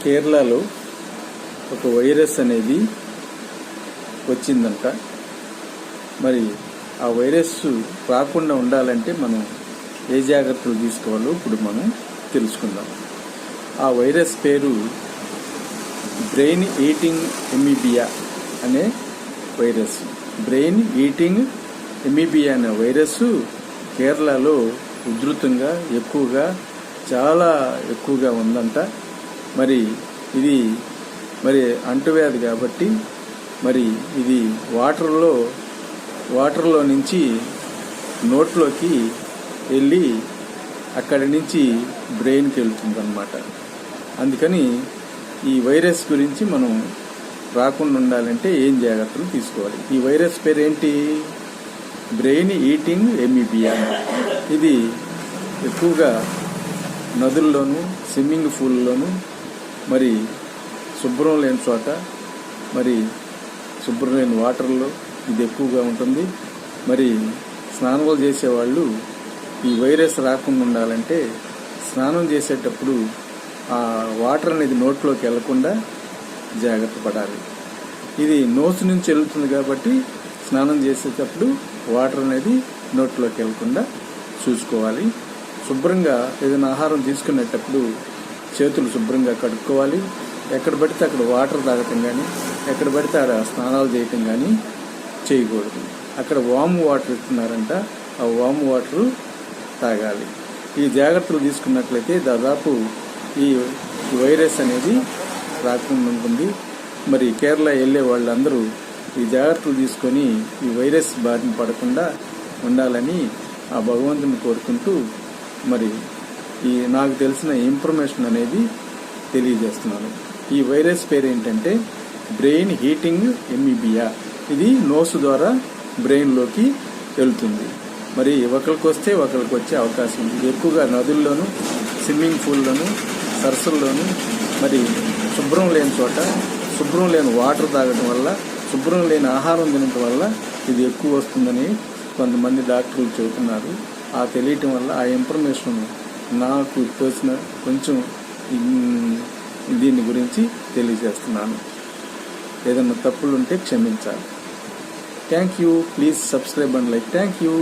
కేరళలో ఒక వైరస్ అనేది వచ్చిందంట. మరి ఆ వైరస్ రాకుండా ఉండాలంటే మనం ఏ జాగ్రత్తలు తీసుకోవాలో ఇప్పుడు మనం తెలుసుకుందాం. ఆ వైరస్ పేరు బ్రెయిన్ ఈటింగ్ ఎమీబియా అనే వైరస్. బ్రెయిన్ ఈటింగ్ ఎమీబియా అనే వైరస్ కేరళలో ఉధృతంగా చాలా ఎక్కువగా ఉందంట. మరి ఇది అంటువ్యాధి కాబట్టి మరి ఇది వాటర్లో నుంచి నోట్లోకి వెళ్ళి అక్కడి నుంచి బ్రెయిన్కి వెళ్తుందన్నమాట. అందుకని ఈ వైరస్ గురించి మనం రాకుండా ఉండాలంటే ఏం జాగ్రత్తలు తీసుకోవాలి? ఈ వైరస్ పేరు ఏంటి? Brain eating amoeba. ఇది ఎక్కువగా నదుల్లోనూ స్విమ్మింగ్ పూల్లోనూ మరి శుభ్రం లేని చోట శుభ్రం లేని వాటర్లో ఇది ఎక్కువగా ఉంటుంది. మరి స్నానాలు చేసేవాళ్ళు ఈ వైరస్ రాకుండా ఉండాలంటే స్నానం చేసేటప్పుడు ఆ వాటర్ అనేది నోట్లోకి వెళ్లకుండా జాగ్రత్త పడాలి. ఇది నోసు నుంచి వెళ్తుంది కాబట్టి స్నానం చేసేటప్పుడు వాటర్ అనేది నోట్లోకి వెళ్లకుండా చూసుకోవాలి. శుభ్రంగా ఏదైనా ఆహారం తీసుకునేటప్పుడు చేతులు శుభ్రంగా కడుక్కోవాలి. ఎక్కడ పడితే అక్కడ వాటర్ తాగటం కానీ ఎక్కడ పడితే అక్కడ స్నానాలు చేయటం కానీ చేయకూడదు. అక్కడ వాము వాటర్ ఇస్తున్నారంట, ఆ వాము వాటరు తాగాలి. ఈ జాగ్రత్తలు తీసుకున్నట్లయితే దాదాపు ఈ వైరస్ అనేది రాకుండా ఉంటుంది. మరి కేరళ వెళ్ళే వాళ్ళందరూ ఈ జాగ్రత్తలు తీసుకొని ఈ వైరస్ బారిన పడకుండా ఉండాలని ఆ భగవంతుని కోరుకుంటూ మరి ఈ నాకు తెలిసిన ఇన్ఫర్మేషన్ అనేది తెలియజేస్తున్నాను. ఈ వైరస్ పేరు ఏంటంటే బ్రెయిన్ హీటింగ్ ఎమీబియా. ఇది నోసు ద్వారా బ్రెయిన్లోకి వెళ్తుంది. మరి ఒకరికి వస్తే ఒకరికి వచ్చే అవకాశం ఉంది. ఇది ఎక్కువగా నదుల్లోనూ స్విమ్మింగ్ పూల్లోనూ సరస్సుల్లోనూ మరి శుభ్రం లేని చోట శుభ్రం లేని వాటర్ తాగడం వల్ల శుభ్రం లేని ఆహారం తినడం వల్ల ఇది ఎక్కువ వస్తుందని కొంతమంది డాక్టర్లు చెబుతున్నారు. ఆ తెలియటం వల్ల ఆ ఇన్ఫర్మేషన్ నాకు తోచిన కొంచెం దీని గురించి తెలియజేస్తున్నాను. ఏదైనా తప్పులు ఉంటే క్షమించాలి. Thank you. Please subscribe and like. Thank you.